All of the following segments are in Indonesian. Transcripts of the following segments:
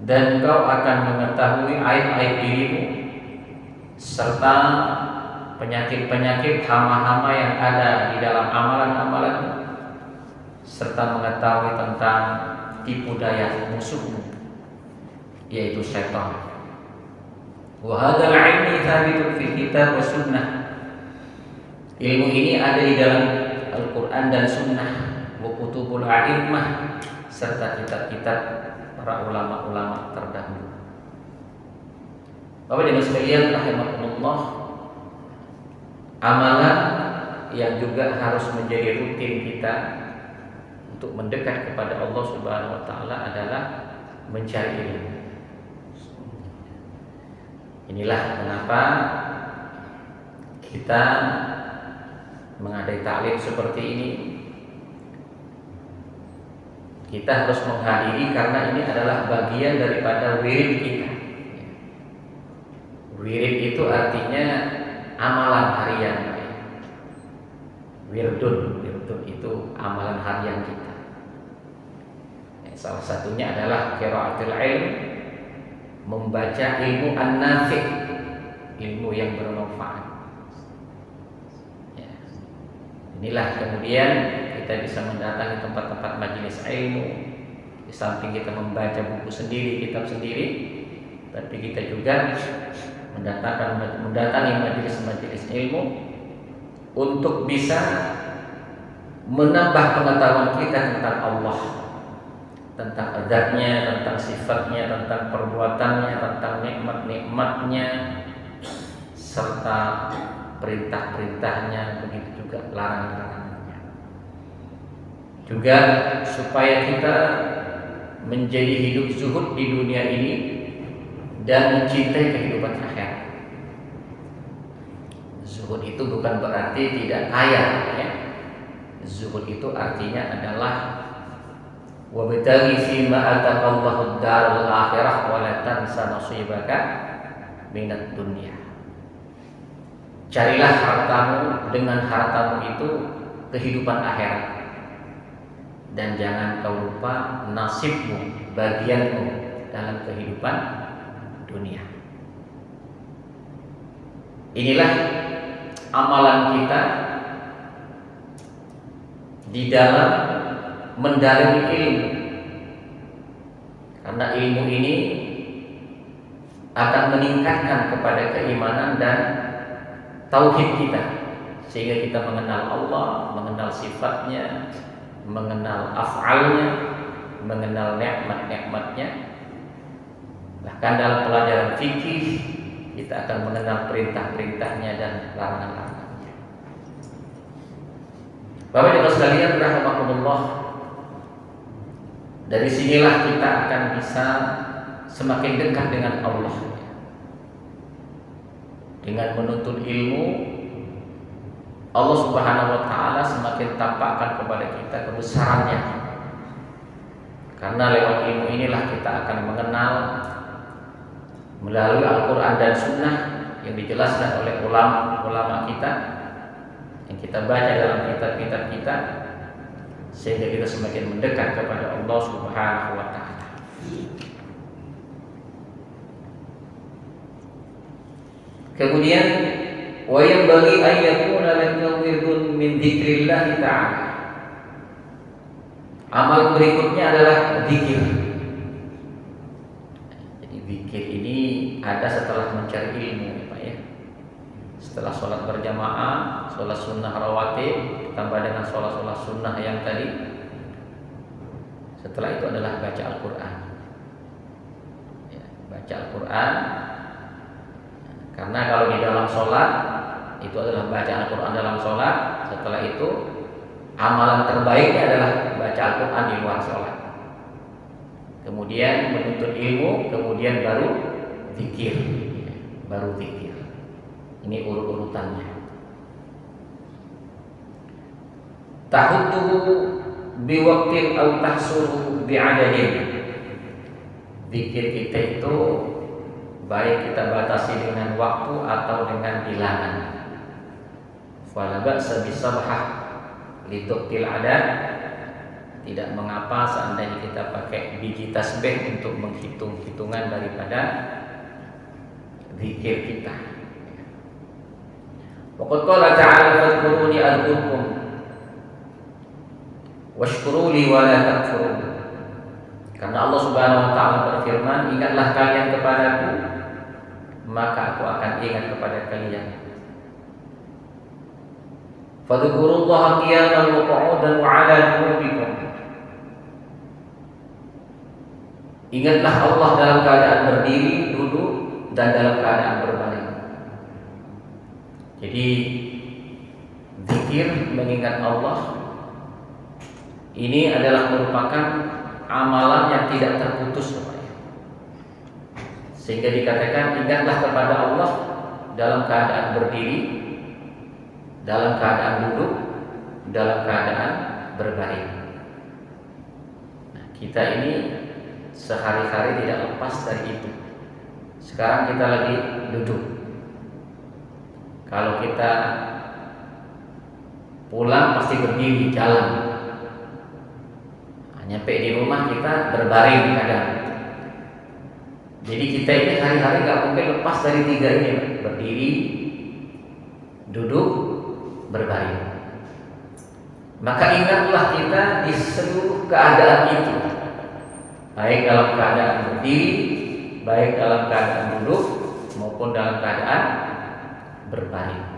dan engkau akan mengetahui aib-aib dirimu serta penyakit-penyakit hama-hama yang ada di dalam amalan-amalanmu, serta mengetahui tentang tipu daya musuhmu, yaitu syaitan. Wa hadzal ilmi thabitun fil kitab wa sunnah. Ilmu ini ada di dalam Al-Quran dan Sunnah, wa kutubul a'immah, serta kitab-kitab para ulama-ulama terdahulu. Bapak dan Ibu sekalian rahimakumullah, amalan yang juga harus menjadi rutin kita untuk mendekat kepada Allah Subhanahu wa taala adalah mencari ilmu. Inilah kenapa kita mengadakan taklim seperti ini. Kita harus menghadiri karena ini adalah bagian daripada wirid kita. Wirid itu artinya amalan harian. Wirdun itu amalan harian kita. Salah satunya adalah qiraatul ilm, membaca ilmu an-nafi', ilmu yang bermanfaat. Inilah kemudian kita bisa mendatangi tempat-tempat majelis ilmu. Di samping kita membaca buku sendiri, kitab sendiri, tapi kita juga mendatangi majelis-majelis ilmu untuk bisa menambah pengetahuan kita tentang Allah, tentang adabnya, tentang sifatnya, tentang perbuatannya, tentang nikmat-nikmatnya, serta perintah-perintahnya, begitu juga larangan-larangannya. Juga supaya kita menjadi hidup zuhud di dunia ini dan mencintai kehidupan akhirat. Zuhud itu bukan berarti tidak kaya, ya. Zuhud itu artinya adalah wabtaghi fima ataqallahu ad-darul akhirah wa la tansa nasibaka minad dunya. Carilah hartamu, dengan hartamu itu kehidupan akhirat, dan jangan kau lupa nasibmu, bagianmu dalam kehidupan dunia. Inilah amalan kita di dalam mendalami ilmu, karena ilmu ini akan meningkatkan kepada keimanan dan tauhid kita, sehingga kita mengenal Allah, mengenal sifatnya, mengenal af'alnya, mengenal nikmat-nikmatnya. Bahkan dalam pelajaran fikih kita akan mengenal perintah-perintahnya dan larangan-larangannya. Bapak dan Ibu sekalian rahimakumullah, dari sinilah kita akan bisa semakin dekat dengan Allah. Dengan menuntut ilmu, Allah Subhanahu wa taala semakin tampakkan kepada kita kebesarannya. Karena lewat ilmu inilah kita akan mengenal melalui Al-Quran dan Sunnah yang dijelaskan oleh ulama-ulama kita, yang kita baca dalam kitab-kitab kita, sehingga kita semakin mendekat kepada Allah Subhanahu wa taala. Kemudian wa yanbaghi an yakuna laka wirdun min dzikrillah ta'ala. Amal berikutnya adalah zikir. Jadi zikir ini ada setelah mencari ilmu, ya Pak, ya. Setelah sholat berjamaah, sholat sunnah rawatib, ditambah dengan sholat sunnah yang tadi. Setelah itu adalah baca Al-Quran, ya, baca Al-Quran. Karena kalau di dalam sholat itu adalah baca Al-Quran dalam sholat. Setelah itu amalan terbaiknya adalah baca Al-Quran di luar sholat. Kemudian menuntut ilmu, kemudian baru zikir, baru zikir. Ini urut-urutannya. Tahudduhu biwaqtin aw tahsuruhu bi'adadin. Zikir kita itu baik kita batasi dengan waktu atau dengan bilangan. Fala ba'sa bisabhah liduktil adad. tidak mengapa seandainya kita pakai biji tasbih untuk menghitung-hitungan daripada zikir kita. Waqad qala ta'ala fadhkuruni adhkurkum washkuruli wa la takfurun. Karena Allah Subhanahu wa taala berfirman, ingatlah kalian kepadaku, maka aku akan ingat kepada kalian. Fadhkurullaha qiyaman wa qu'udan wa 'ala junubikum. Ingatlah Allah dalam keadaan berdiri, duduk, dan dalam keadaan berbaring. Jadi zikir mengingat Allah ini adalah merupakan amalan yang tidak terputus, sehingga dikatakan ingatlah kepada Allah dalam keadaan berdiri, dalam keadaan duduk, dalam keadaan berbaring. Nah, kita ini sehari-hari tidak lepas dari itu. Sekarang kita lagi duduk. Kalau kita pulang pasti berdiri, jalan. Nyampe di rumah kita berbaring kadang. Jadi kita ini hari-hari nggak mungkin lepas dari tiga ini, berdiri, duduk, berbaring. Maka ingatlah kita di seluruh keadaan itu, baik dalam keadaan berdiri, baik dalam keadaan duduk, maupun dalam keadaan berbaring.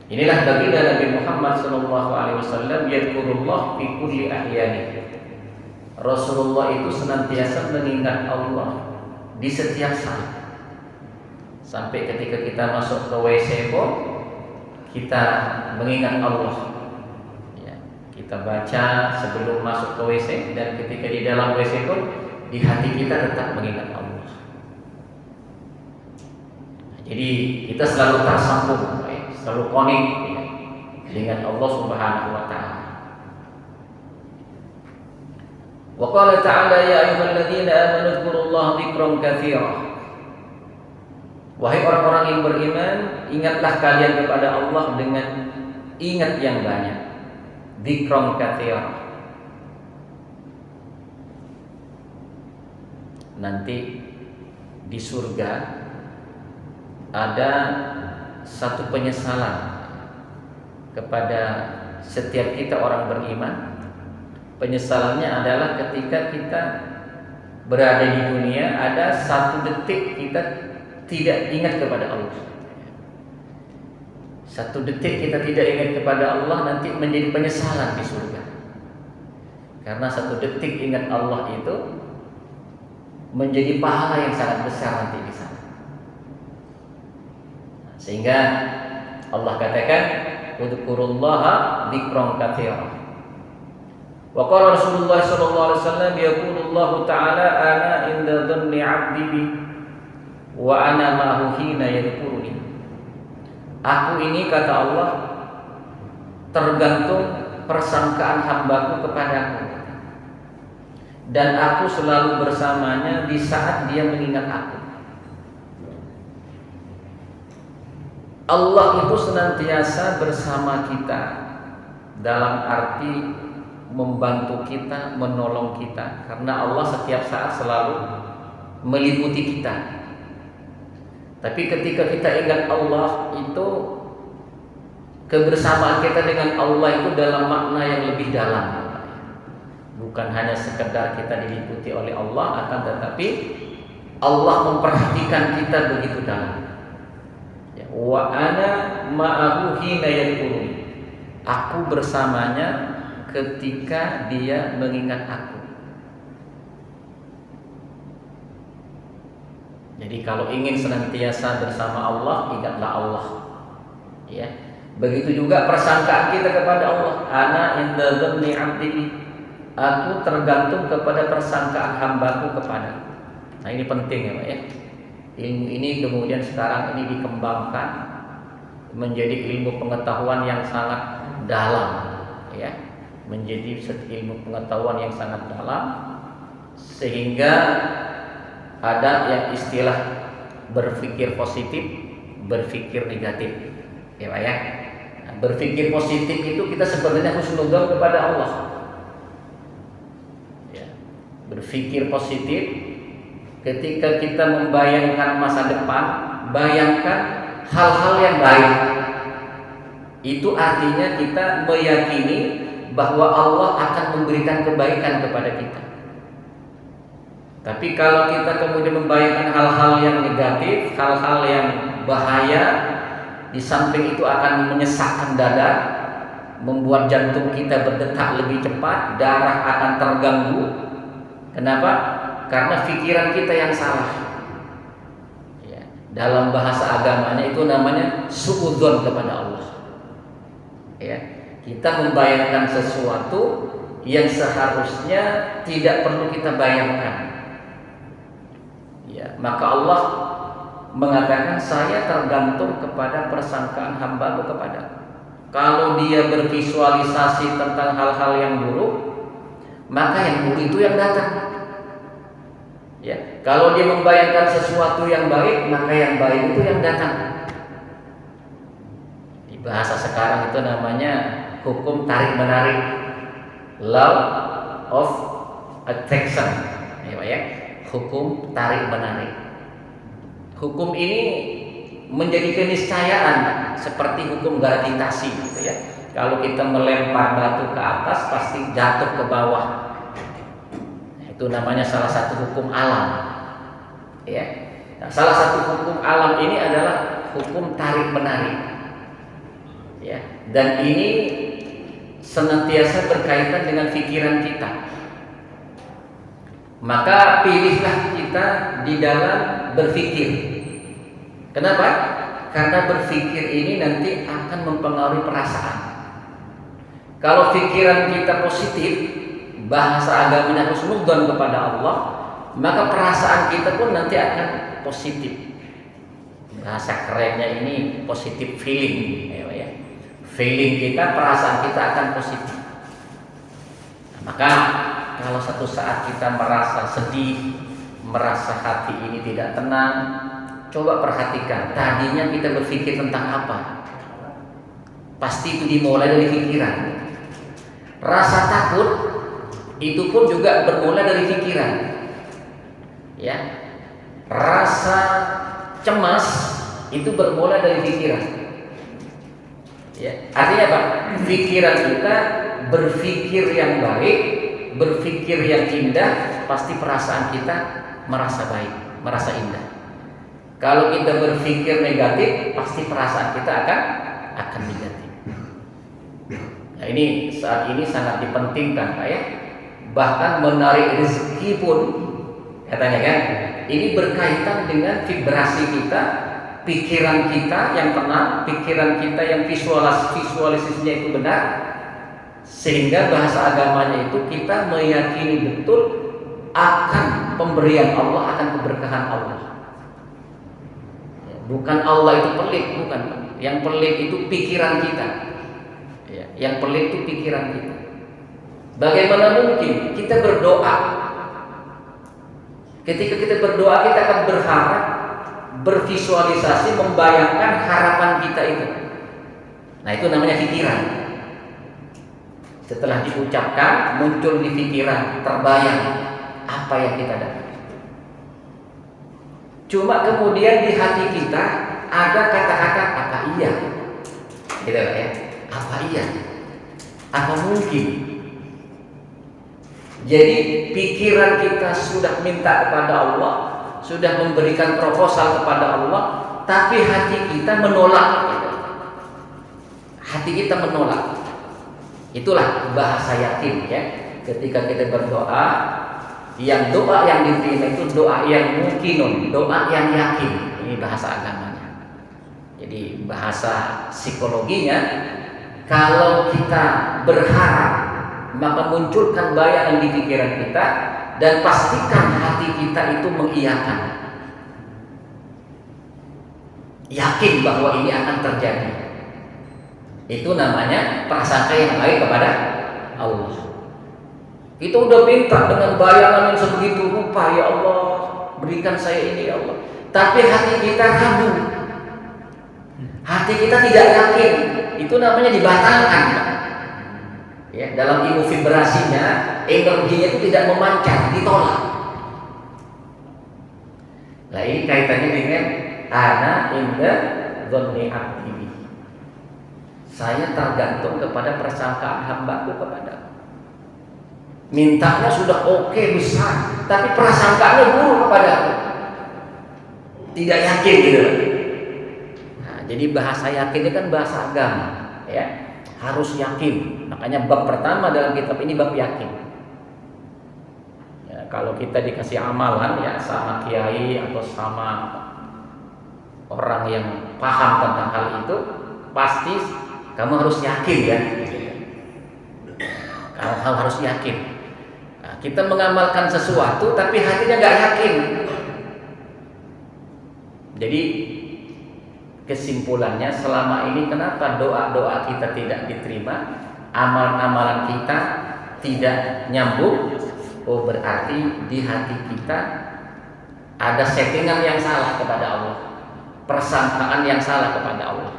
Inilah baginda Nabi Muhammad SAW, yadhkurullah fi kulli ahyani. Rasulullah itu senantiasa mengingat Allah di setiap saat. Sampai ketika kita masuk ke WC pun kita mengingat Allah. Ya, kita baca sebelum masuk ke WC, dan ketika di dalam WC pun di hati kita tetap mengingat Allah. Jadi kita selalu tersambung, selalu connect dengan Allah Subhanahu wa taala. Wa qala ta'ala ya ayyuhalladzina amanu dzkurullaha dzikran katsiran. Wahai orang-orang yang beriman, ingatlah kalian kepada Allah dengan ingat yang banyak. Dzikran katsiran. Nanti di surga ada satu penyesalan kepada setiap kita orang beriman. Penyesalannya adalah ketika kita berada di dunia, ada satu detik kita tidak ingat kepada Allah. Satu detik kita tidak ingat kepada Allah nanti menjadi penyesalan di surga. Karena satu detik ingat Allah itu menjadi pahala yang sangat besar nanti di sana. Sehingga Allah katakan udzukurullaha dzikran katsiran. Wa qala Rasulullah sallallahu alaihi wasallam yaqulullahu ta'ala ana inda dhanni 'abdi bi wa ana ma'hu hina yadhkuruni. Aku ini, kata Allah, tergantung persangkaan hambaku kepadaku, dan aku selalu bersamanya di saat dia mengingat aku. Allah itu senantiasa bersama kita dalam arti membantu kita, menolong kita, karena Allah setiap saat selalu meliputi kita. Tapi ketika kita ingat Allah, itu kebersamaan kita dengan Allah itu dalam makna yang lebih dalam. Bukan hanya sekedar kita diliputi oleh Allah, akan tetapi Allah memperhatikan kita begitu dalam. Wa ana ma'ahu hina yadhkuruni. Aku bersamanya ketika dia mengingat aku. Jadi kalau ingin senantiasa bersama Allah, ingatlah Allah. Ya. Begitu juga persangkaan kita kepada Allah. Ana inda dhanni 'abdi. Aku tergantung kepada persangkaan hambaku kepadaku. Nah, ini penting ya, Pak ya. Ilmu ini kemudian sekarang ini dikembangkan menjadi ilmu pengetahuan yang sangat dalam, ya. Menjadi ilmu pengetahuan yang sangat dalam, sehingga ada yang istilah berpikir positif, berpikir negatif, ya Pak ya. Nah, berpikir positif itu kita sebenarnya husnudzon kepada Allah. Berpikir positif. Ketika kita membayangkan masa depan, bayangkan hal-hal yang baik. Itu artinya kita meyakini bahwa Allah akan memberikan kebaikan kepada kita. Tapi kalau kita kemudian membayangkan hal-hal yang negatif, hal-hal yang bahaya, di samping itu akan menyesakkan dada, membuat jantung kita berdetak lebih cepat, darah akan terganggu. Kenapa? Karena pikiran kita yang salah. Ya, dalam bahasa agamanya itu namanya suudzon kepada Allah. Ya, kita membayangkan sesuatu yang seharusnya tidak perlu kita bayangkan. Ya, maka Allah mengatakan, saya tergantung kepada persangkaan hamba-Mu kepada. Kalau dia bervisualisasi tentang hal-hal yang buruk, maka yang buruk itu yang datang. Ya, kalau dia membayangkan sesuatu yang baik, maka yang baik itu yang datang. Di bahasa sekarang itu namanya hukum tarik menarik, law of attraction. Ya, hukum tarik menarik. Hukum ini menjadi keniscayaan seperti hukum gravitasi gitu ya. Kalau kita melempar batu ke atas pasti jatuh ke bawah. Itu namanya salah satu hukum alam. Ya. Nah, salah satu hukum alam ini adalah hukum tarik menarik. Ya. Dan ini senantiasa berkaitan dengan pikiran kita. Maka pilihlah kita di dalam berpikir. Kenapa? Karena berpikir ini nanti akan mempengaruhi perasaan. Kalau pikiran kita positif, bahasa agamanya husnudzon kepada Allah, maka perasaan kita pun nanti akan positif. Bahasa kerennya ini positive feeling, ya. Feeling kita, perasaan kita akan positif. Nah, maka kalau satu saat kita merasa sedih, merasa hati ini tidak tenang, coba perhatikan, tadinya kita berpikir tentang apa? Pasti itu dimulai dari pikiran. Rasa takut itu pun juga bermula dari pikiran. Ya. Rasa cemas itu bermula dari pikiran. Ya. Artinya apa? Pikiran kita berpikir yang baik, berpikir yang indah, pasti perasaan kita merasa baik, merasa indah. Kalau kita berpikir negatif, pasti perasaan kita akan negatif. Nah, ini saat ini sangat dipentingkan, Pak ya. Bahkan menarik rezeki pun, katanya kan, ini berkaitan dengan vibrasi kita, pikiran kita yang tenang, pikiran kita yang visualisasinya itu benar, sehingga bahasa agamanya itu kita meyakini betul akan pemberian Allah, akan keberkahan Allah. Bukan Allah itu pelit, bukan. Yang pelit itu pikiran kita. Ya, yang pelit itu pikiran kita. Bagaimana mungkin kita berdoa? Ketika kita berdoa, kita akan berharap, bervisualisasi, membayangkan harapan kita itu. Nah, itu namanya pikiran. Setelah diucapkan, muncul di pikiran, terbayang apa yang kita dapat. Cuma kemudian di hati kita ada kata-kata apa iya, gitu ya? Apa iya? Apa mungkin? Jadi pikiran kita sudah minta kepada Allah, sudah memberikan proposal kepada Allah, tapi hati kita menolak. Hati kita menolak. Itulah bahasa yakin ya. Ketika kita berdoa, yang doa yang diterima itu doa yang mungkinun, doa yang yakin. Ini bahasa agamanya. Jadi bahasa psikologinya, kalau kita berharap, maka munculkan bayangan di pikiran kita dan pastikan hati kita itu mengiyakan. Yakin bahwa ini akan terjadi. Itu namanya prasangka yang baik kepada Allah. Kita udah minta dengan bayangan yang sebegitu rupa, ya Allah, berikan saya ini ya Allah. Tapi hati kita ragu. Hati kita tidak yakin. Itu namanya dibatalkan. Ya, dalam ilmu vibrasinya, energinya itu tidak memancar, ditolak. Nah, ini kaitannya dengan ana inda dzanni abdi. Saya tergantung kepada persangkaan hambaku kepadaku. Mintanya sudah oke besar, tapi prasangkaannya buruk kepadaku. Tidak yakin gitu. Nah, jadi bahasa yakin ini kan bahasa agama, ya. Harus yakin. Makanya bab pertama dalam kitab ini bab yakin. Ya, kalau kita dikasih amalan ya sama kiai atau sama orang yang paham tentang hal itu, pasti kamu harus yakin ya. Kamu harus yakin. Nah, kita mengamalkan sesuatu tapi hatinya nggak yakin. Jadi kesimpulannya selama ini kenapa doa-doa kita tidak diterima, amalan-amalan kita tidak nyambung? Oh, berarti di hati kita ada settingan yang salah kepada Allah, persangkaan yang salah kepada Allah.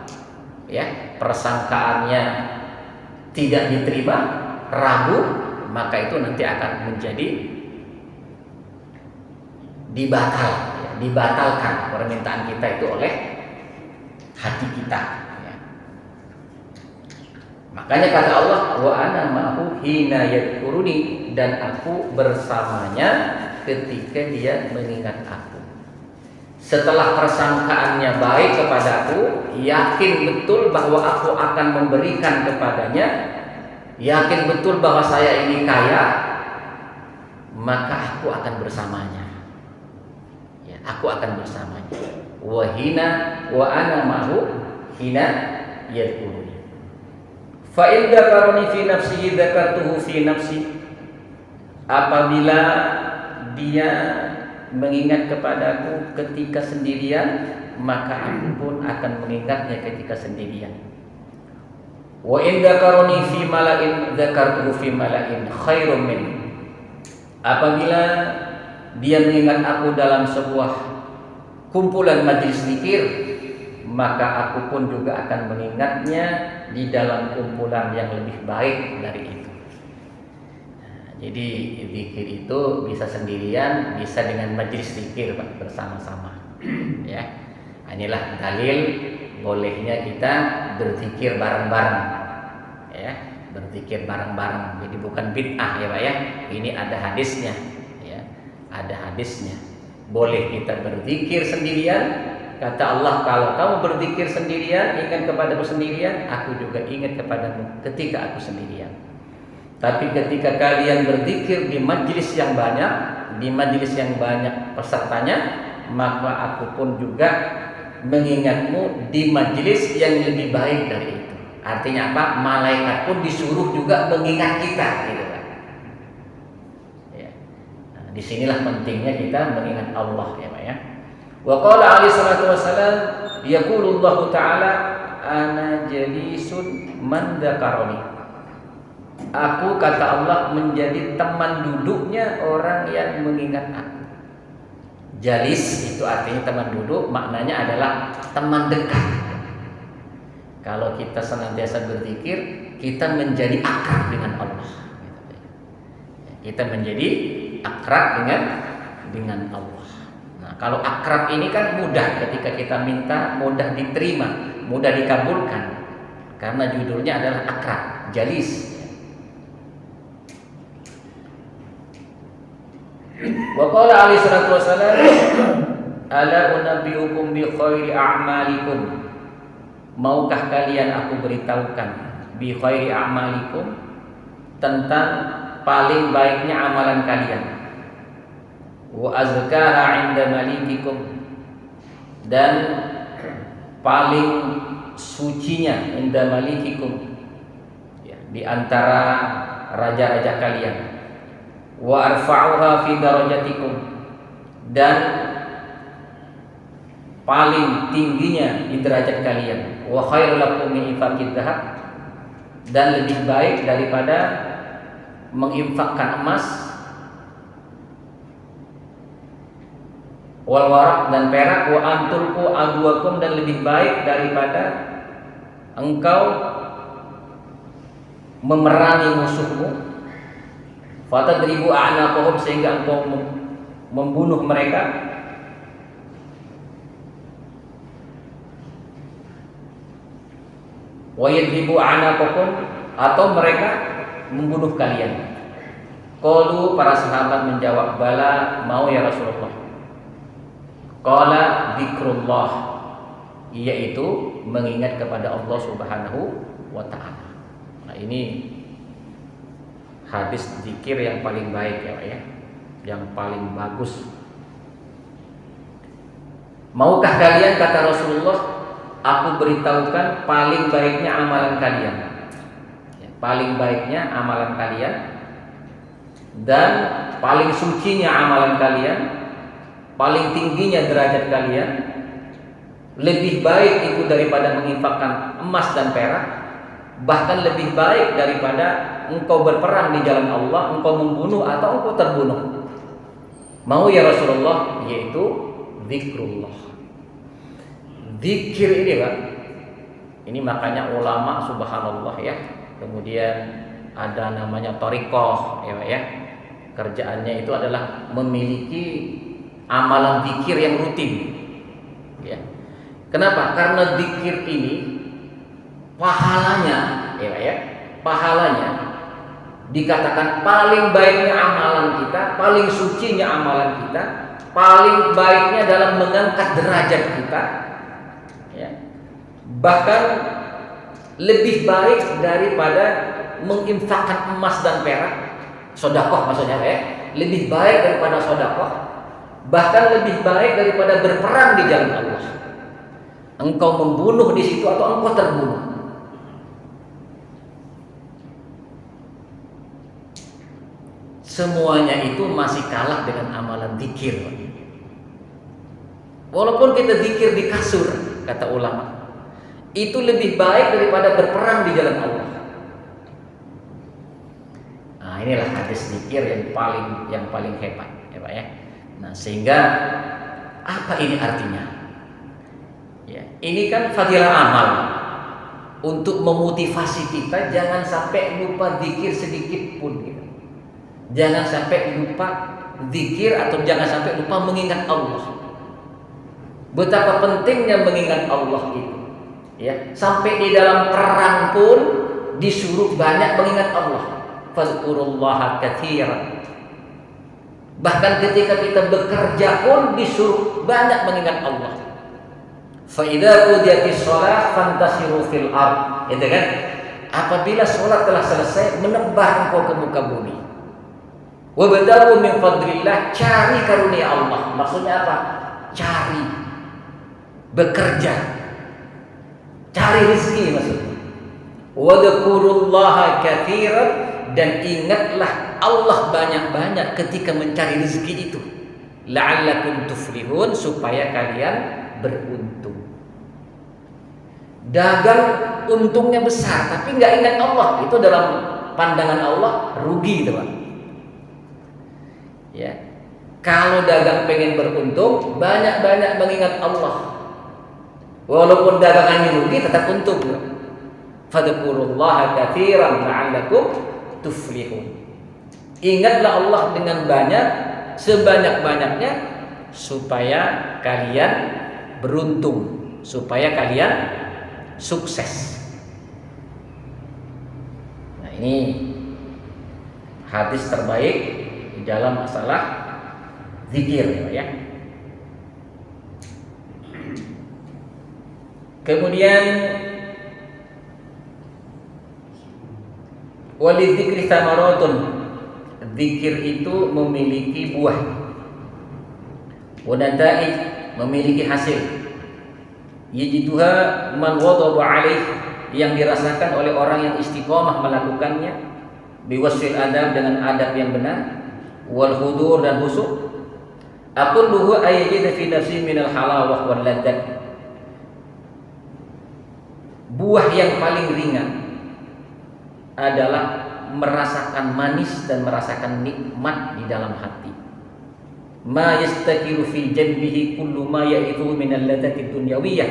Ya, persangkaannya tidak diterima, ragu, maka itu nanti akan menjadi dibatalkan permintaan kita itu oleh hati kita. Ya. Makanya kata Allah, wa ana ma'hu hina yadhkuruni, dan aku bersamanya ketika dia mengingat aku. Setelah persangkaannya baik kepadaku, yakin betul bahwa aku akan memberikan kepadanya, yakin betul bahwa saya ini kaya, maka aku akan bersamanya. Ya, aku akan bersamanya. Wa ana ma'hu hina yadhkuruni. Fa in dzakarani fi nafsihi dzakartuhu fi nafsi. Apabila dia mengingat kepadaku ketika sendirian, maka aku pun akan mengingatnya ketika sendirian. Wa in dzakarani fi mala'in dzakartuhu fi mala'in khairum min. Apabila dia mengingat aku dalam sebuah kumpulan majelis zikir, maka aku pun juga akan mengingatnya di dalam kumpulan yang lebih baik dari itu. Jadi zikir itu bisa sendirian, bisa dengan majelis zikir bersama-sama. Ya, inilah dalil bolehnya kita berzikir bareng-bareng. Ya, berzikir bareng-bareng. Jadi bukan bid'ah ya Pak ya. Ini ada hadisnya. Ya, ada hadisnya. Boleh kita berzikir sendirian. Kata Allah, kalau kamu berzikir sendirian, ingat kepadaku sendirian, aku juga ingat kepadamu ketika aku sendirian. Tapi ketika kalian berzikir di majelis yang banyak pesertanya, maka aku pun juga mengingatmu di majelis yang lebih baik dari itu. Artinya apa? Malaikat pun disuruh juga mengingat kita, gitu kan? Ya. Nah, disinilah pentingnya kita mengingat Allah, ya Pak ya. Wa qala alaihi salatu wassalam, yaqulullahu ta'ala, ana jalisun man dzakarani. Aku, kata Allah, menjadi teman duduknya orang yang mengingat aku. Jalis itu artinya teman duduk, maknanya adalah teman dekat. Kalau kita senantiasa berzikir, kita menjadi akrab dengan Allah. Kita menjadi akrab dengan Allah. Nah, kalau akrab ini kan mudah, ketika kita minta mudah diterima, mudah dikabulkan. Karena judulnya adalah akrab, jalis. Wa qala alaihi salatu wassalam, ala unabbiukum bi khairi a'malikum. Maukah kalian aku beritahukan bi khairi a'malikum, tentang paling baiknya amalan kalian. Wa azkaha 'inda malikikum, dan paling sucinya 'inda malikikum, ya, di antara raja-raja kalian. Wa arfa'uha fi darajatikum, dan paling tingginya di derajat kalian. Wa khairul lakum min infaqid dzahab, dan lebih baik daripada menginfakkan emas. Wal warak, dan perak. Wa antulqu adwakum, dan lebih baik daripada engkau memerangi musuhmu, fatadribu a'naqahum, sehingga engkau membunuh mereka, wa yadribu a'naqakum, atau mereka membunuh kalian. Qalu, para sahabat menjawab, bala, mau ya Rasulullah. Qala dzikrullah, yaitu mengingat kepada Allah Subhanahu wa ta'ala. Nah, ini hadis zikir yang paling baik ya Pak ya, yang paling bagus. Maukah kalian, kata Rasulullah, aku beritahukan paling baiknya amalan kalian, ya, paling baiknya amalan kalian dan paling sucinya amalan kalian, paling tingginya derajat kalian, lebih baik itu daripada menginfakkan emas dan perak, bahkan lebih baik daripada engkau berperang di jalan Allah, engkau membunuh atau engkau terbunuh. Mau ya Rasulullah, yaitu zikrullah. Zikir ini Pak, ini makanya ulama subhanallah ya, kemudian ada namanya thariqah ya Pak ya, kerjaannya itu adalah memiliki amalan zikir yang rutin ya. Kenapa? Karena zikir ini pahalanya ya Pak ya, pahalanya dikatakan paling baiknya amalan kita, paling sucinya amalan kita, paling baiknya dalam mengangkat derajat kita ya. Bahkan lebih baik daripada menginfakkan emas dan perak, sedekah maksudnya ya, lebih baik daripada sedekah, bahkan lebih baik daripada berperang di jalan Allah. Engkau membunuh di situ atau engkau terbunuh. Semuanya itu masih kalah dengan amalan zikir. Walaupun kita zikir di kasur, kata ulama, itu lebih baik daripada berperang di jalan Allah. Nah, inilah hadis zikir yang paling hebat ya Pak ya. Nah, sehingga apa ini artinya? Ya, ini kan fadilah amal untuk memotivasi kita jangan sampai lupa zikir sedikit pun gitu. Jangan sampai lupa zikir atau jangan sampai lupa mengingat Allah. Betapa pentingnya mengingat Allah itu. Ya, sampai di dalam perang pun disuruh banyak mengingat Allah. Fazkurullaha katsiran. Bahkan ketika kita bekerja pun disuruh banyak mengingat Allah. Fa idza qudiyatis shalah fantasiru fil ard. Itu kan? Apabila salat telah selesai, menebar engkau ke muka bumi. Wabtaghu min fadlillah, cari karunia Allah. Maksudnya apa? Cari, bekerja, cari rezeki maksudnya. Wadhkurullaha katsiran, dan ingatlah Allah banyak-banyak ketika mencari rezeki itu. La'allakum tuflihun, supaya kalian beruntung. Dagang untungnya besar tapi nggak ingat Allah, itu dalam pandangan Allah rugi itu Pak. Ya, kalau dagang pengen beruntung, banyak-banyak mengingat Allah. Walaupun dagangannya rugi, tetap untung. Fadhkurullaha katsiran la'allakum tuflihun. Ingatlah Allah dengan banyak, sebanyak-banyaknya, supaya kalian beruntung, supaya kalian sukses. Nah, ini hadis terbaik di dalam masalah zikir ya. Kemudian walidzikri thamaratun, zikir itu memiliki buah, wa nataij, memiliki hasil, yajiduha man wadaba alaih, yang dirasakan oleh orang yang istiqomah melakukannya, biwasfil adab, dengan adab yang benar, wal hudur, dan husuk. Aqulluhu ayyid fi nafsi minal halawah wal ladzat. Buah yang paling ringan adalah merasakan manis dan merasakan nikmat di dalam hati. Ma yastakiru fi janbihi kullu ma ya'ithu min al-ladzati dunyawiyah.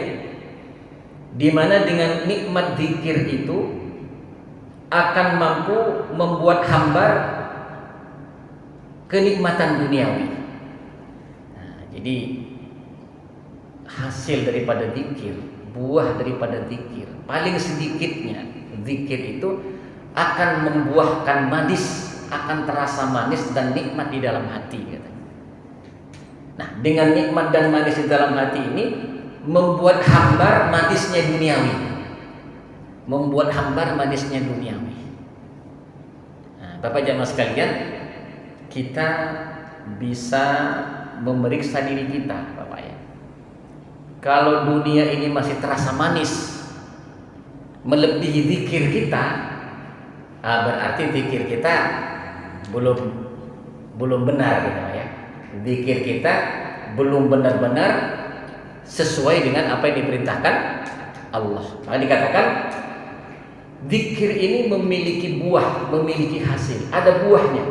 Di mana dengan nikmat zikir itu akan mampu membuat hamba kenikmatan duniawi. Nah, jadi hasil daripada zikir, buah daripada zikir, paling sedikitnya zikir itu akan membuahkan manis, akan terasa manis dan nikmat di dalam hati, katanya. Nah, dengan nikmat dan manis di dalam hati ini membuat hambar manisnya duniawi. Membuat hambar manisnya duniawi. Nah, Bapak jamaah sekalian, kita bisa memeriksa diri kita, Bapak ya. Kalau dunia ini masih terasa manis, melebihi zikir kita, berarti zikir kita belum benar, gitu ya. Zikir kita belum benar-benar sesuai dengan apa yang diperintahkan Allah. Maka dikatakan zikir ini memiliki buah, memiliki hasil, ada buahnya.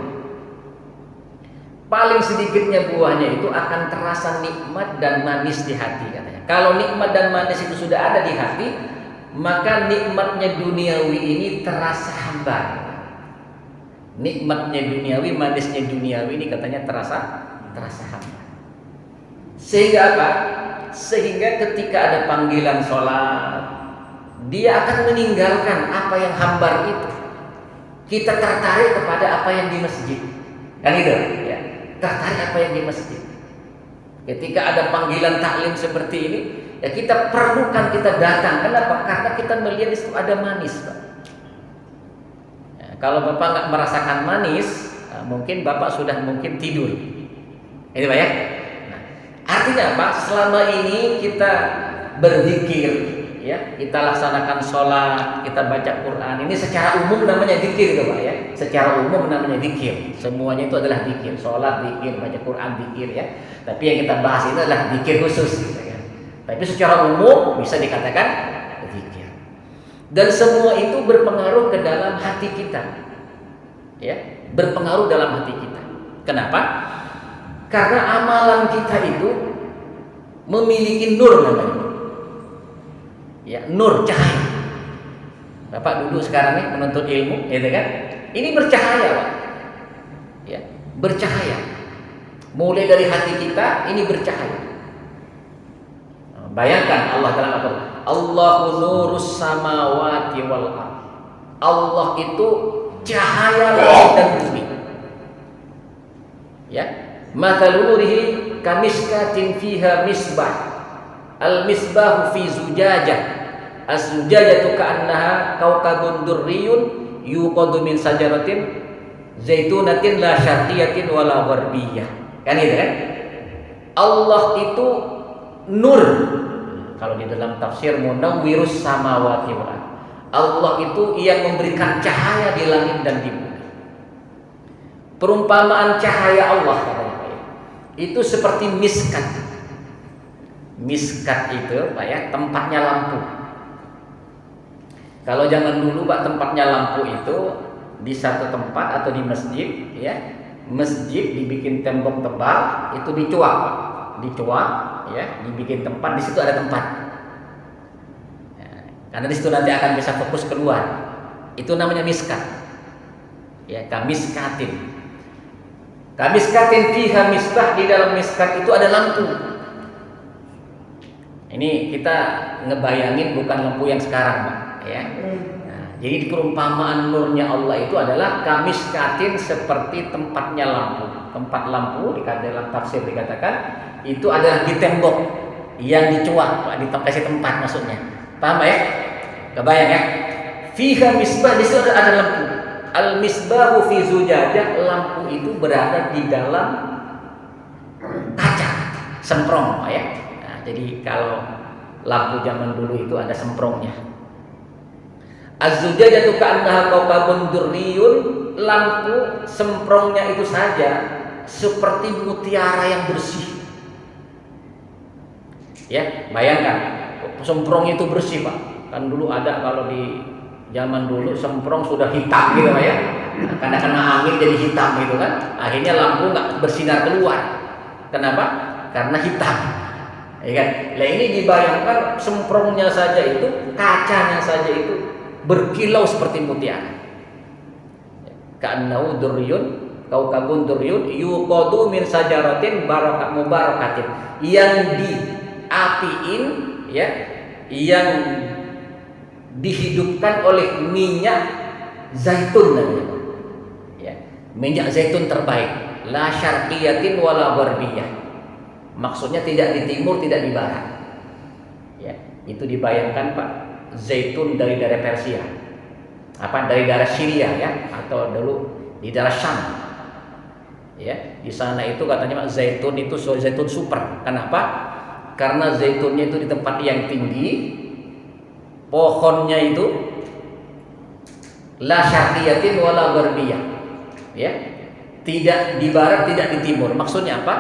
Paling sedikitnya buahnya itu akan terasa nikmat dan manis di hati, katanya. Kalau nikmat dan manis itu sudah ada di hati, maka nikmatnya duniawi ini terasa hambar. Nikmatnya duniawi, manisnya duniawi ini katanya terasa hambar. Sehingga apa? Sehingga ketika ada panggilan sholat, dia akan meninggalkan apa yang hambar itu. Kita tertarik kepada apa yang di masjid, kan gitu ya. Tertarik apa yang di masjid. Ketika ada panggilan taklim seperti ini, ya kita perlukan, kita datang. Kenapa? Karena kita melihat itu ada manis, Pak. Ya, kalau Bapak nggak merasakan manis, mungkin Bapak sudah mungkin tidur. Ini Pak ya. Nah, artinya apa? Selama ini kita berzikir, ya, kita laksanakan sholat, kita baca Quran. Ini secara umum namanya zikir, Pak ya. Secara umum namanya zikir. Semuanya itu adalah zikir. Sholat zikir, baca Quran zikir, ya. Tapi yang kita bahas ini adalah zikir khusus, gitu, ya. Tapi secara umum bisa dikatakan zikir. Dan semua itu berpengaruh ke dalam hati kita, ya, berpengaruh dalam hati kita. Kenapa? Karena amalan kita itu memiliki nur namanya. Ya, nur, cahaya. Bapak duduk sekarang nih menuntut ilmu, gitu kan? Ini bercahaya, Pak. Ya, bercahaya. Mulai dari hati kita ini bercahaya. Bayangkan Allah dalam apa? Allahu nurus samawati wal ardh. Allah itu cahaya langit dan bumi. Ya, mathalul nurihi kamiskatin fiha misbah. Al-misbahu fi zujajah. As-zujajatu ka'annaha kaukabun durriyun yuqadu min sajaratin zaitunatin la syarqiyatin wala gharbiyah. Kan gitu kan? Allah itu nur. Kalau di dalam tafsir munawwirus samawati wal ardh. Allah itu yang memberikan cahaya di langit dan di bumi. Perumpamaan cahaya Allah katanya, itu seperti miskat. Miskat itu, Pak ya, tempatnya lampu. Kalau zaman dulu, Pak, tempatnya lampu itu di satu tempat atau di masjid, ya. Masjid dibikin tembok tebal, itu dicuak, Pak. Dicuak, ya, dibikin tempat, di situ ada tempat. Ya, karena di situ nanti akan bisa fokus keluar. Itu namanya miskat. Ya, kamiskatin. Kamiskatin fiha misbah, di dalam miskat itu ada lampu. Ini kita ngebayangin bukan lampu yang sekarang, Pak. Ya. Nah, jadi perumpamaan nurnya Allah itu adalah kamiskatin seperti tempatnya lampu. Tempat lampu dalam tafsir dikatakan itu adalah di tembok yang dicuak, Pak, dikasih tempat maksudnya. Paham ya? Kebayang ya? Fiha misbah, di situ ada lampu. Al misbahu fi zujajah, lampu itu berada di dalam kaca semprong, Pak ya. Nah, jadi kalau lampu zaman dulu itu ada semprongnya. Az-zujajatu ka'annaha kaukabun durriyun, lampu semprongnya itu saja seperti mutiara yang bersih. Ya, bayangkan semprong itu bersih, Pak. Kan dulu ada, kalau di zaman dulu semprong sudah hitam gitu, Pak ya. Karena kena angin jadi hitam gitu kan. Akhirnya lampu nggak bersinar keluar. Kenapa? Karena hitam. Ya kan? Nah, ini dibayangkan semprongnya saja itu, kacanya saja itu berkilau seperti mutiara. ka'annahu durriyun kaukabun durriyun yuqadu min sajaratin mubarakatin, yang diapiin, ya, yang dihidupkan oleh minyak zaitun namanya, ya, minyak zaitun terbaik, la syarqiyatin wala gharbiyah, maksudnya tidak di timur tidak di barat, ya. Itu dibayangkan Pak, zaitun dari daerah Persia, dari daerah Syria, ya, atau dulu di daerah Syam, ya. Di sana itu katanya Pak, zaitun itu zaitun super. Kenapa? Karena zaitunnya itu di tempat yang tinggi, pohonnya itu la syarqiyatin wala gharbiyah, ya, tidak di barat tidak di timur. Maksudnya apa?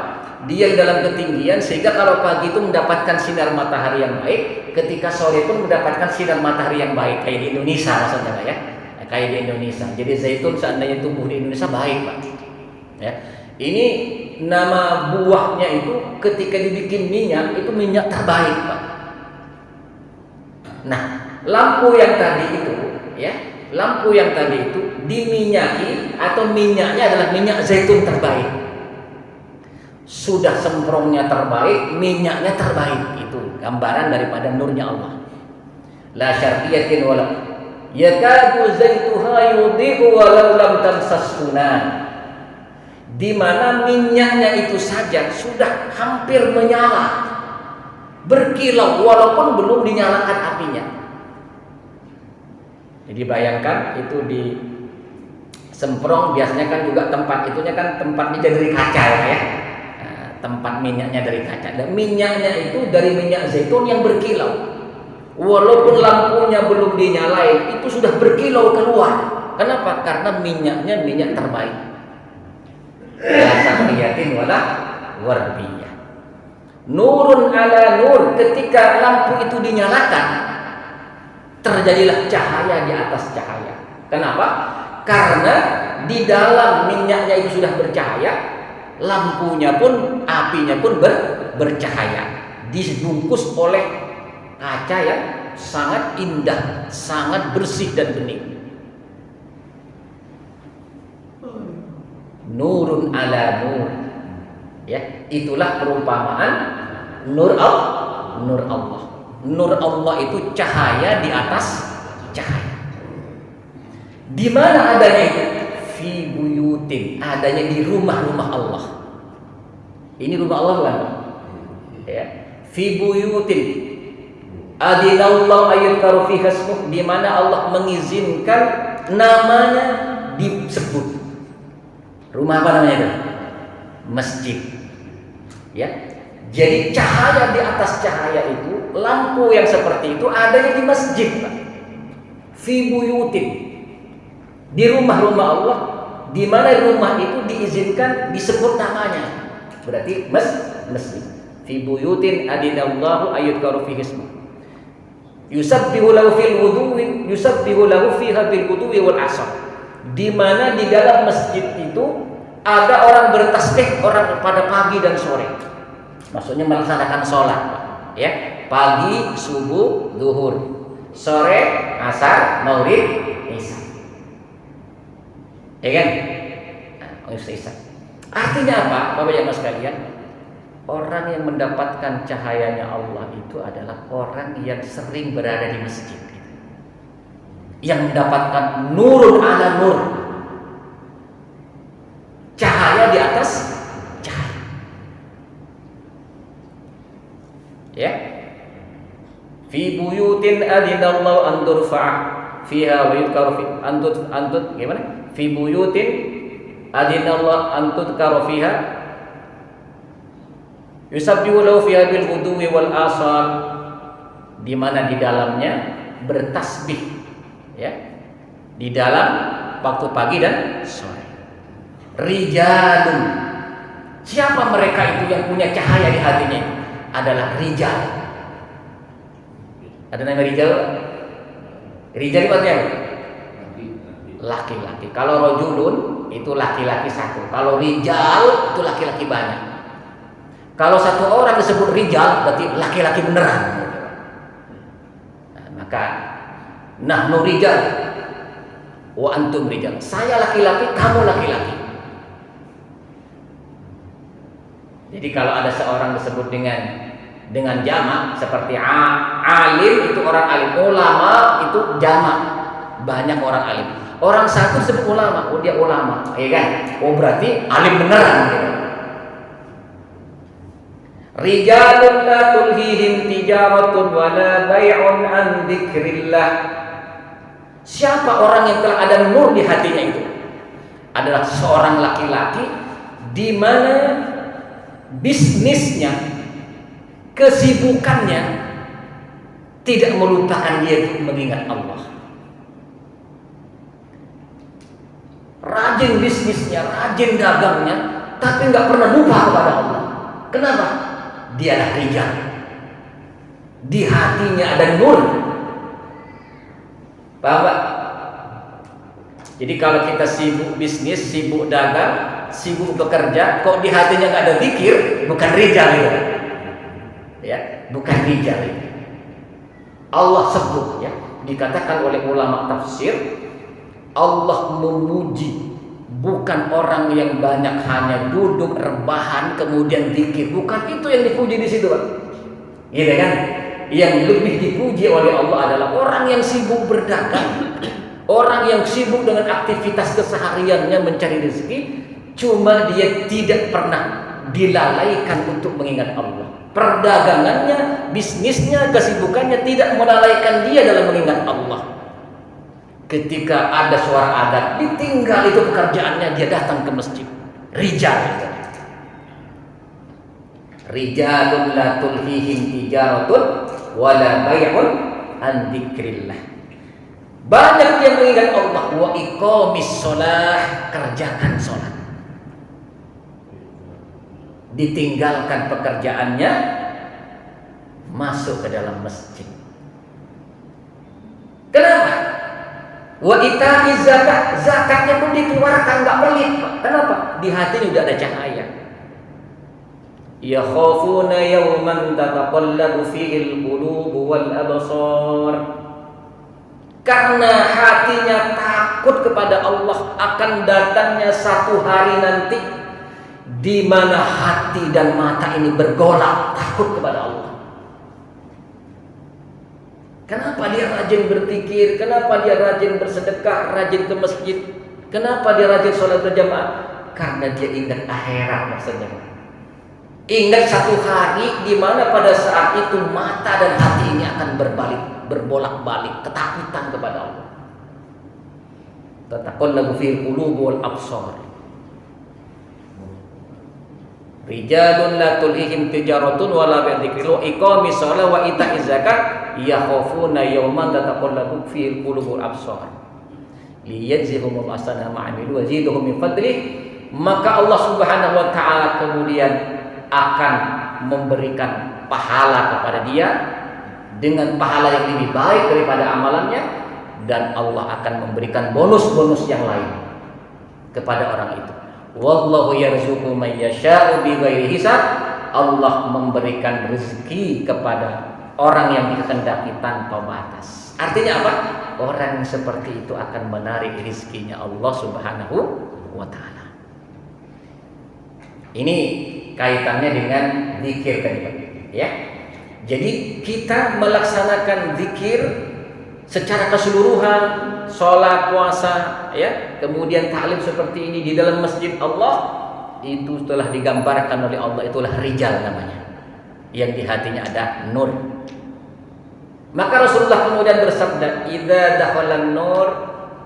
Dia dalam ketinggian sehingga kalau pagi itu mendapatkan sinar matahari yang baik, ketika sore pun mendapatkan sinar matahari yang baik, kayak di Indonesia maksudnya Pak, ya, kayak di Indonesia. Jadi zaitun seandainya tumbuh di Indonesia baik Pak, ya. Ini nama buahnya itu ketika dibikin minyak itu minyak terbaik Pak. Nah, lampu yang tadi itu, ya, lampu yang tadi itu diminyaki atau minyaknya adalah minyak zaitun terbaik. Sudah semprongnya terbaik, minyaknya terbaik. Itu gambaran daripada nurnya Allah. La syarqiyatin wala yakadu zaituha yudhi'u walau lam tamsashu nar. Di mana minyaknya itu saja sudah hampir menyala, berkilau walaupun belum dinyalakan apinya. Jadi bayangkan itu di semprong, biasanya kan juga tempat itunya kan tempatnya dari kaca, ya. Nah, tempat minyaknya dari kaca. Dan minyaknya itu dari minyak zaitun yang berkilau. Walaupun lampunya belum dinyalain, itu sudah berkilau keluar. Kenapa? Karena minyaknya minyak terbaik. La syarqiyatin wala gharbiyah. Nurun ala nur, ketika lampu itu dinyalakan, terjadilah cahaya di atas cahaya. Kenapa? Karena di dalam minyaknya itu sudah bercahaya, lampunya pun, apinya pun bercahaya, dibungkus oleh kaca yang sangat indah, sangat bersih dan bening. Nurun ala nur, ya, itulah perumpamaan nur Allah. Nur Allah itu cahaya di atas cahaya. Di mana adanya itu? Fi buyutin, adanya di rumah-rumah Allah. Ini rumah Allah bukan? Ya. Fi buyutin adinallahu ayyudkaru fiha ismuh, di mana Allah mengizinkan namanya disebut. Rumah apa namanya itu? Masjid. Ya. Jadi cahaya di atas cahaya itu, lampu yang seperti itu adanya di masjid, Pak. Fi buyutin, di rumah-rumah Allah, di mana rumah itu diizinkan disebut namanya. Berarti masjid. Fi buyutin adinallahu ayyudkaru fiha ismuh. Yusabbihu lahu fil wudu'i, yusabbihu lahu fiha bil wudu'i wal 'asr. Di mana di dalam masjid itu ada orang bertasbih, orang pada pagi dan sore. Maksudnya melaksanakan sholat, ya, pagi, subuh, zuhur, sore, asar, maghrib, isya, ya kan? Isya. Artinya apa, Bapak Ibu sekalian? Orang yang mendapatkan cahayanya Allah itu adalah orang yang sering berada di masjid, yang mendapatkan nurun ala nur, cahaya di atas cahaya, ya. Fi buyutin adinallahu an turfa' fiha wa yudkaru fi antut gimana? Fi buyutin adinallahu an tudkaru fiha yusabbihu lahu fiha bil ghuduwi wal asal, di mana di dalamnya bertasbih, ya, di dalam waktu pagi dan sore. Rijalun, siapa mereka itu yang punya cahaya di hatinya? Adalah rijal. Ada nama rijal? Rijal itu artinya apa? Laki-laki. Kalau rojulun itu laki-laki satu. Kalau rijal itu laki-laki banyak. Kalau satu orang disebut rijal berarti laki-laki beneran. Nah, maka nahnu rijal wa antum rijal. Saya laki-laki, kamu laki-laki. Jadi kalau ada seorang disebut dengan jamak seperti alim itu orang alim, ulama itu jamak, banyak orang alim. Orang satu disebut ulama, oh dia ulama, ya kan? Oh berarti alim beneran gitu. Rijalun la tulhihim tijaratun wala bai'un an dzikrillah. Siapa orang yang telah ada nur di hatinya itu? Adalah seorang laki-laki di mana bisnisnya, kesibukannya tidak melupakan dia untuk mengingat Allah. Rajin bisnisnya, rajin dagangnya, tapi nggak pernah lupa kepada Allah. Kenapa? Dialah rijal. Di hatinya ada nur. Paham Pak? Jadi kalau kita sibuk bisnis, sibuk dagang, sibuk bekerja, kok di hatinya nggak ada zikir, bukan rijal itu. Ya, bukan rijal itu. Allah sebut ya, dikatakan oleh ulama tafsir, Allah memuji bukan orang yang banyak hanya duduk rebahan kemudian zikir, bukan itu yang dipuji di situ Pak. Gitu kan? Yang lebih dipuji oleh Allah adalah orang yang sibuk berdagang, orang yang sibuk dengan aktivitas kesehariannya mencari rezeki, cuma dia tidak pernah dilalaikan untuk mengingat Allah. Perdagangannya, bisnisnya, kesibukannya tidak melalaikan dia dalam mengingat Allah. Ketika ada suara adzan, ditinggal itu pekerjaannya, dia datang ke masjid. Rijal. Rijalun la tulhihim tijaratun wala bai'un an dzikrillah. Banyak yang mengingat Allah. Wa iqamis shalah, kerjakan salat. Ditinggalkan pekerjaannya, masuk ke dalam masjid. Kenapa? Wa ita'iz zakat, zakatnya pun dikeluarkan enggak pelit. Kenapa? Di hatinya udah ada cahaya. Yakhafuna yawman tataqallabu fihi al-qulub wal absar. Karena hatinya takut kepada Allah akan datangnya satu hari nanti di mana hati dan mata ini bergolak takut kepada Allah. Kenapa dia rajin berzikir? Kenapa dia rajin bersedekah, rajin ke masjid? Kenapa dia rajin sholat berjamaah? Karena dia ingat akhirat maksudnya. Ingat satu hari di mana pada saat itu mata dan hati ini akan berbolak-balik, ketakutan kepada Allah. Tataqallabu fil qulub wal absar. Rijalun la tulhihim tijaratun wala bi'dzikrillah iqamis shalah wa ita'iz zakat yakhafuna yawman tataqallabu fil qulub wal absar. Liyajzihum ahsana ma 'amilu wa yazidahum min fadlih. Maka Allah Subhanahu wa taala kemudian akan memberikan pahala kepada dia dengan pahala yang lebih baik daripada amalannya, dan Allah akan memberikan bonus-bonus yang lain kepada orang itu. Wallahu yarzuqu may yasha'u bighairi hisab. Allah memberikan rezeki kepada orang yang dikehendaki tanpa batas. Artinya apa? Orang seperti itu akan menarik rezekinya Allah Subhanahu wa taala. Ini kaitannya dengan zikir tadi, ya. Jadi kita melaksanakan zikir secara keseluruhan, sholat, puasa, ya, kemudian ta'lim seperti ini di dalam masjid Allah, itu telah digambarkan oleh Allah, itulah rijal namanya, yang di hatinya ada nur. Maka Rasulullah kemudian bersabda, "Idza dakhalan nur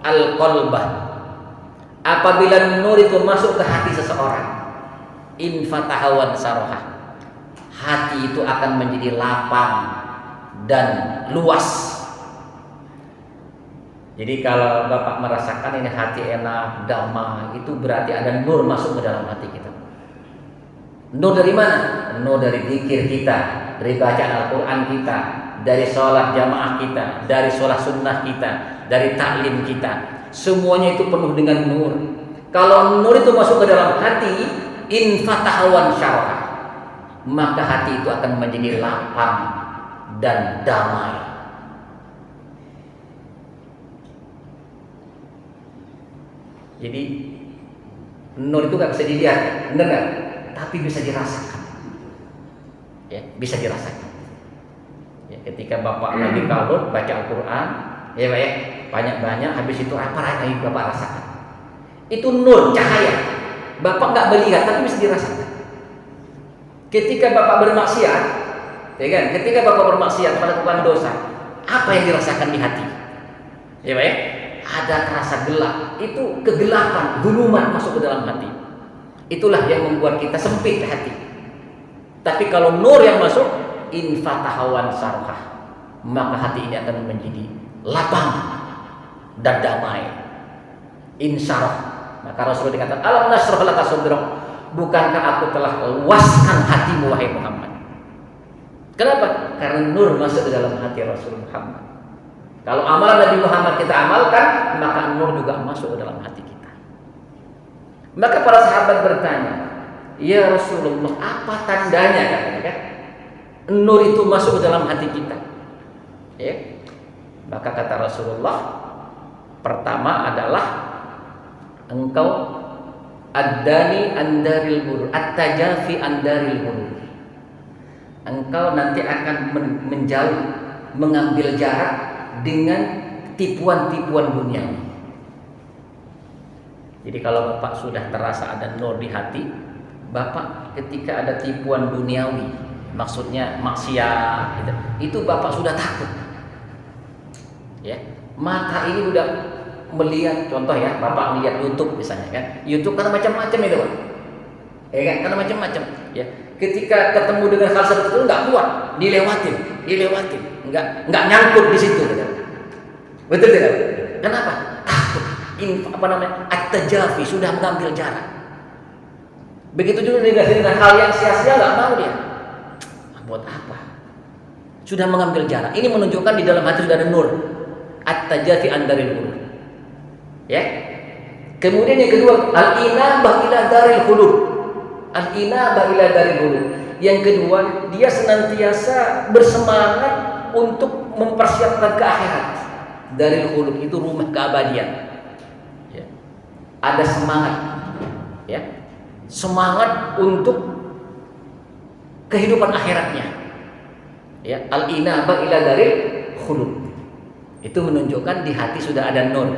al-qalbah." Apabila nur itu masuk ke hati seseorang, infataha wan saraha, hati itu akan menjadi lapang dan luas. Jadi kalau Bapak merasakan ini hati enak, damai, itu berarti ada nur masuk ke dalam hati kita. Nur dari mana? Nur dari zikir kita, dari bacaan Al-Quran kita, dari sholat jamaah kita, dari sholat sunnah kita, dari taklim kita. Semuanya itu penuh dengan nur. Kalau nur itu masuk ke dalam hati, infataha wan syarah, maka hati itu akan menjadi lapang dan damai. Jadi nur itu nggak bisa dilihat, benar nggak? Tapi bisa dirasakan. Ya, bisa dirasakan. Ya, ketika Bapak lagi kalut baca Al-Quran, ya Pak ya, banyak-banyak, habis itu apa yang Bapak rasakan? Itu nur, cahaya. Bapak nggak melihat, tapi bisa dirasakan. Ketika Bapak bermaksiat, ya kan? Ketika Bapak bermaksiat melakukan dosa, apa yang dirasakan di hati? Ya Pak ya, ada rasa gelap. Itu kegelapan, zulumat masuk ke dalam hati. Itulah yang membuat kita sempit hati. Tapi kalau nur yang masuk, infatahawan sarhah, maka hati ini akan menjadi lapang dan damai. Insyarah. Maka Rasulullah dikatakan, alam nasrah laka sadrak, bukankah aku telah luaskan hatimu wahai Muhammad? Kenapa? Karena nur masuk ke dalam hati Rasul Muhammad. Kalau amalan Nabi Muhammad kita amalkan, maka nur juga masuk ke dalam hati kita. Maka para sahabat bertanya, ya Rasulullah, apa tandanya kan? Nur itu masuk ke dalam hati kita. Ya. Maka kata Rasulullah, pertama adalah engkau ad-dani andaril ghurur, at-tajafi andaril ghurur. Engkau nanti akan menjauh, mengambil jarak dengan tipuan-tipuan dunia. Jadi kalau Bapak sudah terasa ada nur di hati, Bapak ketika ada tipuan duniawi, maksudnya maksiat, itu Bapak sudah takut. Ya, mata ini udah melihat, contoh ya, Bapak melihat YouTube misalnya kan, YouTube kan macam-macam itu Pak, ya kan, karena macam-macam. Ya, ketika ketemu dengan hal seperti itu nggak kuat, dilewatin, nggak nyangkut di situ, gitu. Betul tidak? Kenapa? Takut. At-tajafi, sudah mengambil jarak. Begitu juga dengan hal yang sia-sia, nggak mau dia. Buat apa? Sudah mengambil jarak. Ini menunjukkan di dalam hati sudah ada nur. At-tajafi andaril ghurur. Ya. Kemudian yang kedua, al-inabah ila daril khulud. Al-inabah ila daril khulud. Yang kedua, dia senantiasa bersemangat untuk mempersiapkan ke akhirat. Daril khulud itu rumah keabadian. Ya. Ada semangat, ya. Semangat untuk kehidupan akhiratnya. Ya, al-inabah ila daril khulud. Itu menunjukkan di hati sudah ada nur.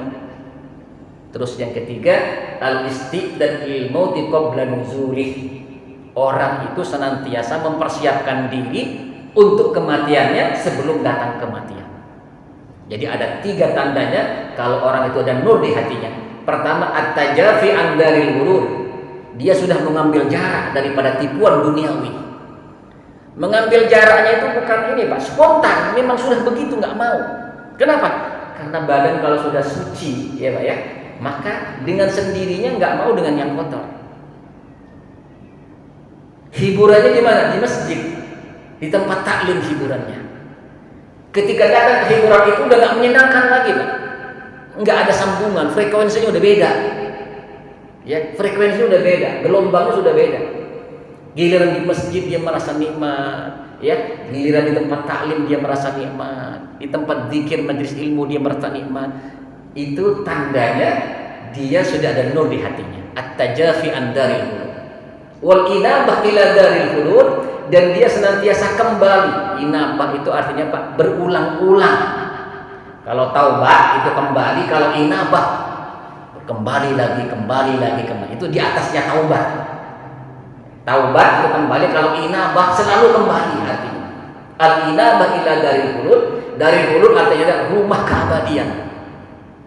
Terus yang ketiga, al-istidad lil mauti qabla nuzulih. Orang itu senantiasa mempersiapkan diri untuk kematiannya sebelum datang kematian. Jadi ada 3 tandanya kalau orang itu ada nur di hatinya. Pertama, at-tajafi an daril ghurur. Dia sudah mengambil jarak daripada tipuan duniawi. Mengambil jaraknya itu bukan ini Pak, spontan, memang sudah begitu, nggak mau. Kenapa? Karena badan kalau sudah suci, ya Pak ya, maka dengan sendirinya nggak mau dengan yang kotor. Hiburannya di mana? Di masjid, di tempat taklim hiburannya. Ketika datang ke hiburan itu udah nggak menyenangkan lagi Pak, nggak ada sambungan, frekuensinya udah beda. Ya, frekuensinya udah beda, gelombangnya sudah beda. Giliran di masjid dia merasa nikmat, ya. Giliran di tempat taklim dia merasa nikmat, di tempat zikir majelis ilmu dia merasa nikmat. Itu tandanya dia sudah ada nur di hatinya. At-tajafi an daril khulud. Wal inabah ila daril khulud, dan dia senantiasa kembali. Inabah itu artinya Pak, berulang-ulang. Kalau taubat itu kembali, kalau inabah kembali lagi. Itu di atasnya taubat. Taubat itu kembali, kalau inabah selalu kembali hatinya. Al-inabah ila daril khulud. Daril khulud artinya rumah keabadian.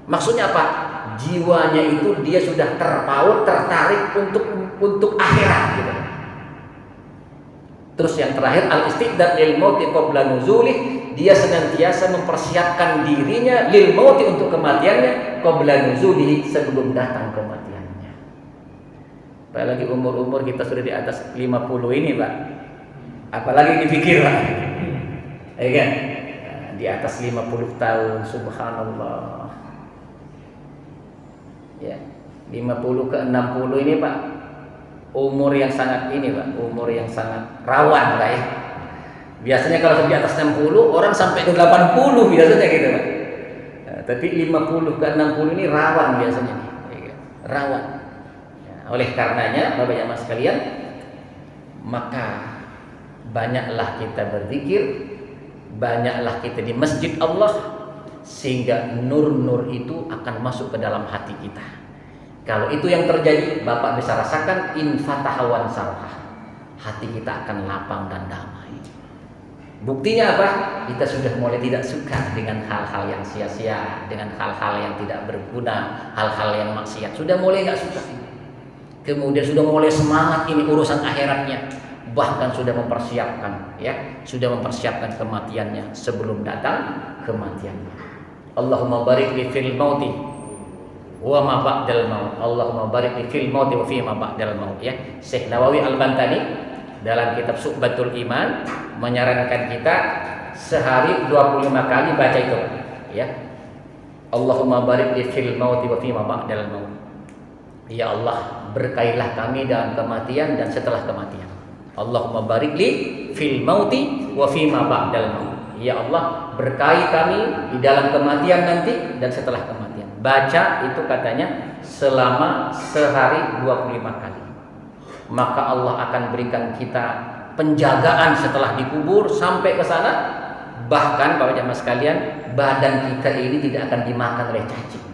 Maksudnya apa? Jiwanya itu dia sudah terpaut, tertarik untuk akhirat gitu. Terus yang terakhir, al-istidad lil mauti qabla nuzulih. Dia senantiasa mempersiapkan dirinya lil mauti, untuk kematiannya, qabla nuzulih, sebelum datang kematiannya. Apalagi umur-umur kita sudah di atas 50 ini Pak, apalagi dipikir Pak, ya kan? Di atas 50 tahun, subhanallah. Ya, 50 ke 60 ini Pak, umur yang sangat ini Pak, umur yang sangat rawan Pak ya. Biasanya kalau di atas 60 orang sampai ke 80 biasanya gitu Pak. Tapi 50 ke 60 ini rawan biasanya nih. rawan. Ya, oleh karenanya Bapak Ibu sekalian, maka banyaklah kita berzikir, banyaklah kita di masjid Allah, sehingga nur-nur itu akan masuk ke dalam hati kita. Kalau itu yang terjadi, Bapak bisa rasakan infatahawan sarah, hati kita akan lapang dan damai. Buktinya apa? Kita sudah mulai tidak suka dengan hal-hal yang sia-sia, dengan hal-hal yang tidak berguna, hal-hal yang maksiat. Sudah mulai nggak suka. Kemudian sudah mulai semangat ini urusan akhiratnya, bahkan sudah mempersiapkan, ya, sudah mempersiapkan kematiannya sebelum datang kematiannya. Allahumma barik li fil mauti wa ma ba'dal maut. Allahumma barik li fil mauti wa fi ma ba'dal maut, ya. Syekh Nawawi Al-Bantani dalam kitab Su'batul Iman menyarankan kita sehari 25 kali baca itu, ya. Allahumma barik li fil mauti wa fi ma ba'dal maut. Ya Allah, berkailah kami dalam kematian dan setelah kematian. Allahumma barik li fil mauti wa fi ma ba'dal maut. Ya Allah, berkahi kami di dalam kematian nanti dan setelah kematian. Baca itu katanya selama sehari 25 kali. Maka Allah akan berikan kita penjagaan setelah dikubur sampai ke sana. Bahkan Bapak Jamaah sekalian, badan kita ini tidak akan dimakan oleh cacing,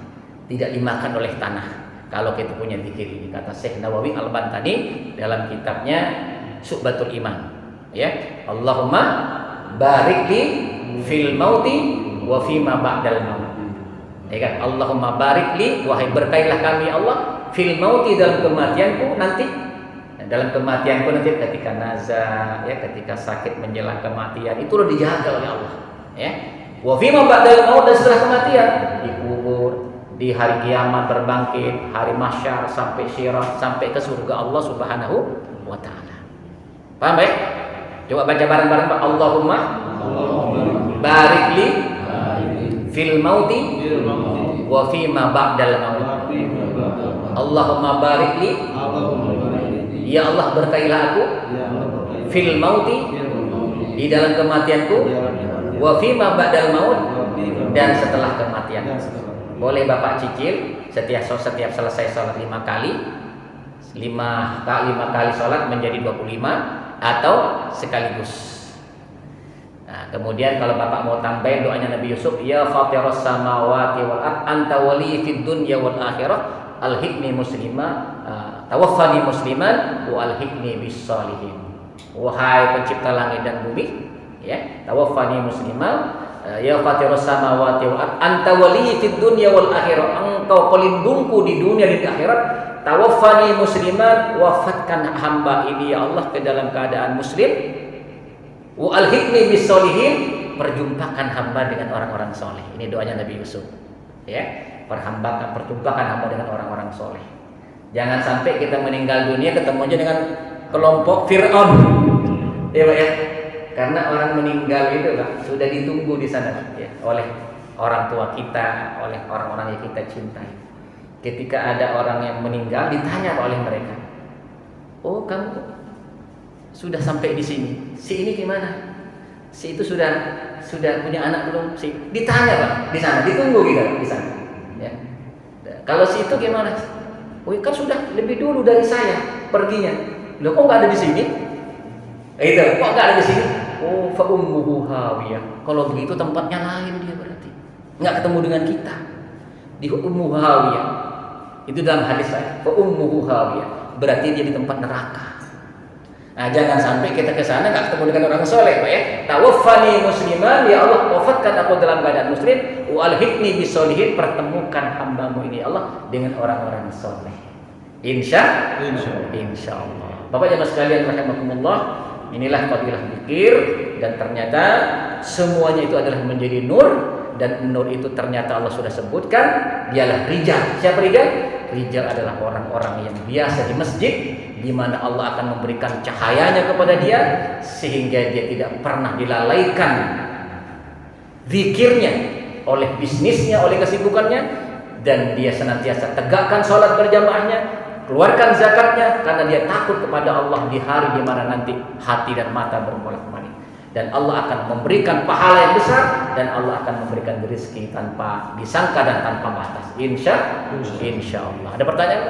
tidak dimakan oleh tanah, kalau kita punya zikir ini, kata Syekh Nawawi Al-Bantani dalam kitabnya Su'batul Iman, ya. Allahumma barik li fil mauti wa fi ma ba'dal maut. Ya kan? Allahumma barik li, wahai berkailah kami Allah, fil mauti dalam kematianku nanti. Dalam kematianku nanti ketika nazar, ya, ketika sakit menjelang kematian, itu udah dijaga oleh Allah, ya. Wa fi ma ba'dal maut, dan setelah kematian dikubur, di hari kiamat berbangkit, hari mahsyar, sampai syirat, sampai ke surga Allah Subhanahu wa taala. Paham baik? Coba baca bareng-bareng Pak. Allahumma barik li fil mauti wa fi ma ba'dal maut. Allahumma barik li, ya Allah berkailah aku, fil mauti, di dalam kematianku, wa fi ma ba'dal maut, dan setelah kematian. Boleh Bapak cicil setiap selesai sholat 5 kali, 5 kali sholat menjadi 25, atau sekaligus. Nah, kemudian kalau Bapak mau tambahin doanya Nabi Yusuf, ya fatiras samawati wal ard anta wali fid dunya wal akhirah alhiqni muslima tawaffani musliman wa alhiqni bis salihin. Wahai pencipta langit dan bumi, ya, tawaffani musliman, ya fatiras samawati wal ard anta wali fid dunya wal akhirah, engkau pelindungku di dunia dan di akhirat. Tawaffani musliman, wafatkan hamba ini ya Allah ke dalam keadaan muslim. Wa alhiqni bis solihin, perjumpakan hamba dengan orang-orang soleh. Ini doanya Nabi Yusuf, ya. Perjumpakan hamba dengan orang-orang soleh. Jangan sampai kita meninggal dunia ketemunya dengan kelompok Fir'aun, ya Pak, ya. Karena orang meninggal itu Pak, sudah ditunggu di sana, ya, oleh orang tua kita, oleh orang-orang yang kita cintai. Ketika ada orang yang meninggal, ditanya oleh mereka, oh kamu sudah sampai di sini, si ini gimana? Si itu sudah punya anak belum? Ditanya Pak, di sana, ditunggu kita di sana. Ya. Kalau si itu gimana? Oh kan sudah lebih dulu dari saya perginya. Loh kok nggak ada di sini? Itu kok nggak ada di sini? Oh fa ummuhu hawiyah. Kalau begitu tempatnya lain dia berarti. Nggak ketemu dengan kita. Di ummuhu hawiyah. Itu dalam hadis saya, fa ummuhu hawiyah, berarti dia di tempat neraka. Nah, jangan sampai kita ke sana enggak ketemu dengan orang soleh, Pak, ya. Tawaffani musliman, ya Allah, wafatkan aku dalam keadaan muslim, wa alhiqni bisolihin, pertemukan hambamu ini ya Allah dengan orang-orang soleh. Insyaallah. Bapak Jamaah sekalian rahimakumullah, inilah fadilah zikir, dan ternyata semuanya itu adalah menjadi nur. Dan nur itu ternyata Allah sudah sebutkan, dialah rijal. Siapa rijal? Rijal adalah orang-orang yang biasa di masjid, di mana Allah akan memberikan cahayanya kepada dia, sehingga dia tidak pernah dilalaikan zikirnya oleh bisnisnya, oleh kesibukannya, dan dia senantiasa tegakkan sholat berjamaahnya, keluarkan zakatnya, karena dia takut kepada Allah di hari di mana nanti hati dan mata berbolak-balik. dan Allah akan memberikan pahala yang besar, dan Allah akan memberikan rezeki tanpa disangka dan tanpa batas. Insya Allah. Ada pertanyaan?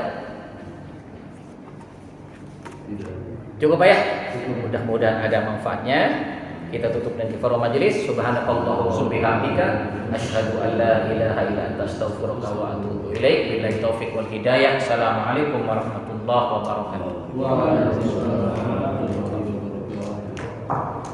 Cukup Pak ya? Mudah-mudahan ada manfaatnya. Kita tutup dengan kifarah majelis. Subhanakallahumma wa bihamdika asyhadu an la ilaha illa anta astaghfiruka wa atubu ilaik. Billahi taufik wal hidayah. Assalamualaikum warahmatullahi wabarakatuh.